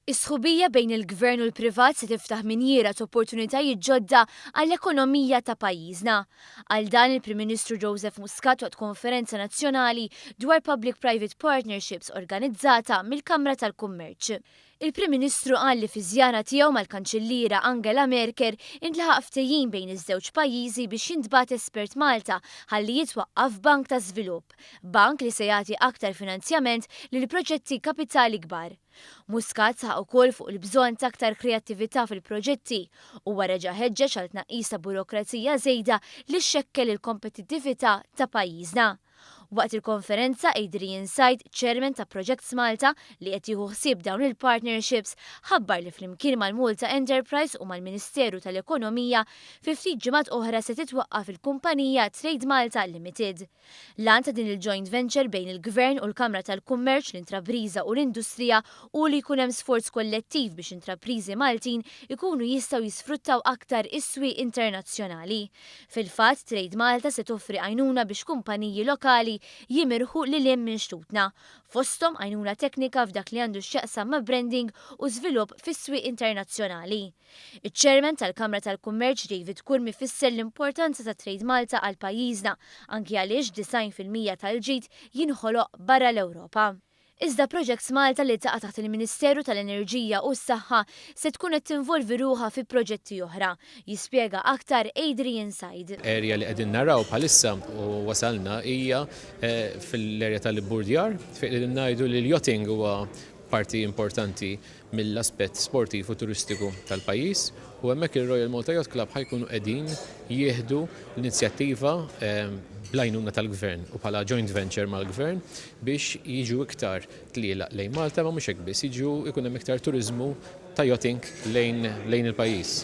Is-sħubija bejn il-Gvern u l-Privat se tiftaħ minjiera ta' opportunitajiet ġodda għall-ekonomija ta' pajjiżna. Għal dan il-Prim Ministru Joseph Muscat waqt konferenza nazzjonali dwar Public-Private Partnerships organizzata mill-Kamra tal-Kummerċ. Il-Prim Ministru qal li fi żjara tiegħu mal-Kanċelliera Angela Merkel intlaħaq ftehim bejn iż-żewġ pajjiżi biex jintbagħat espert Malta ħalli jitwaqqaf bank ta' żvilupp, bank li se jagħti aktar finanzjament lil proġetti kapitali kbar. Muscat saħaq ukoll fuq il-bżonn ta' aktar kreattività fil-proġetti u wara ħeġġeġ għal tnaqqis ta' burokrazija żejda li xekkel il-kompetittività ta' pajjiżna. Waqt il-konferenza Adrian Said, chairman ta' Projects Malta li qed jieħu ħsieb dawn il-partnerships, ħabbar li flimkien mal-Malta Enterprise u mal-Ministeru tal-Ekonomija fi ftit ġimgħat oħra se titwaqqaf il-kumpanija Trade Malta Limited. Lan ta' din il-joint venture bejn il-Gvern u l-Kamra tal-Kummerċ, l-Intrapriża u l-Industrija u li jkun hemm sforz kollettiv biex intrapriżi Maltin ikunu jistgħu jisfruttaw aktar is-swieq internazzjonali. Fil-fatt, Trade Malta se toffri għajnuna biex kumpaniji lokali jimirħu li lim minn xtutna. Fostom għajnuna teknika f'dak li għandu x'jaqsam ma' branding u żvilupp fis-swieq internazzjonali. Iċ-Chairman tal-Kamra tal-Kummerċ David Kurmi fisser l-importanza ta' Trade Malta għal pajjiżna anki għaliex 90% tal-ġid jinħoloq barra l-Ewropa. Iżda Projects Malta li taqa' taħt il-Ministeru tal-Enerġija u s-Saħħa se tkun qed tinvolvi ruħha fi proġetti oħra. Jispjega aktar Adrian Said. Erja li qegħdin naraw bħalissa u wasalna hija fil-erja tal-Burdjar fejn qegħdin ngħidu li l-yachting huwa parti importanti mill-aspett sportiv u turistiku tal-pajjiż u hemmhekk il-Royal Malta Yacht Club ħajkunu qegħdin jieħdu l-inizjattiva bl-għajnuna tal-Gvern u bħala joint venture mal-Gvern biex jiġu iktar tlielaq lejn Malta ma mhux hekk biss jiġu ikun hemm iktar turiżmu ta' yachting lejn il-pajjiż.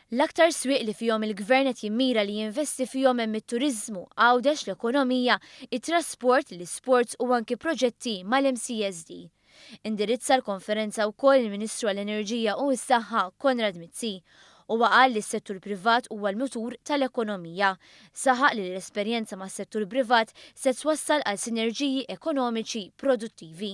L-aktar swieq li fihom il-Gvern qed jimmira li jinvesti fihom hemm it-turiżmu, għawdex l-ekonomija, it-trasport, l-isports u anki proġetti mal-MCSD. Indirizza l-konferenza wkoll il-Ministru għall-Enerġija u s-Saħħa Konrad Mizzi u qal li s-settur privat huwa l-mutur tal-ekonomija. Saħaq li l-esperjenza mas-settur privat se twassal għal sinerġiji ekonomiċi produttivi.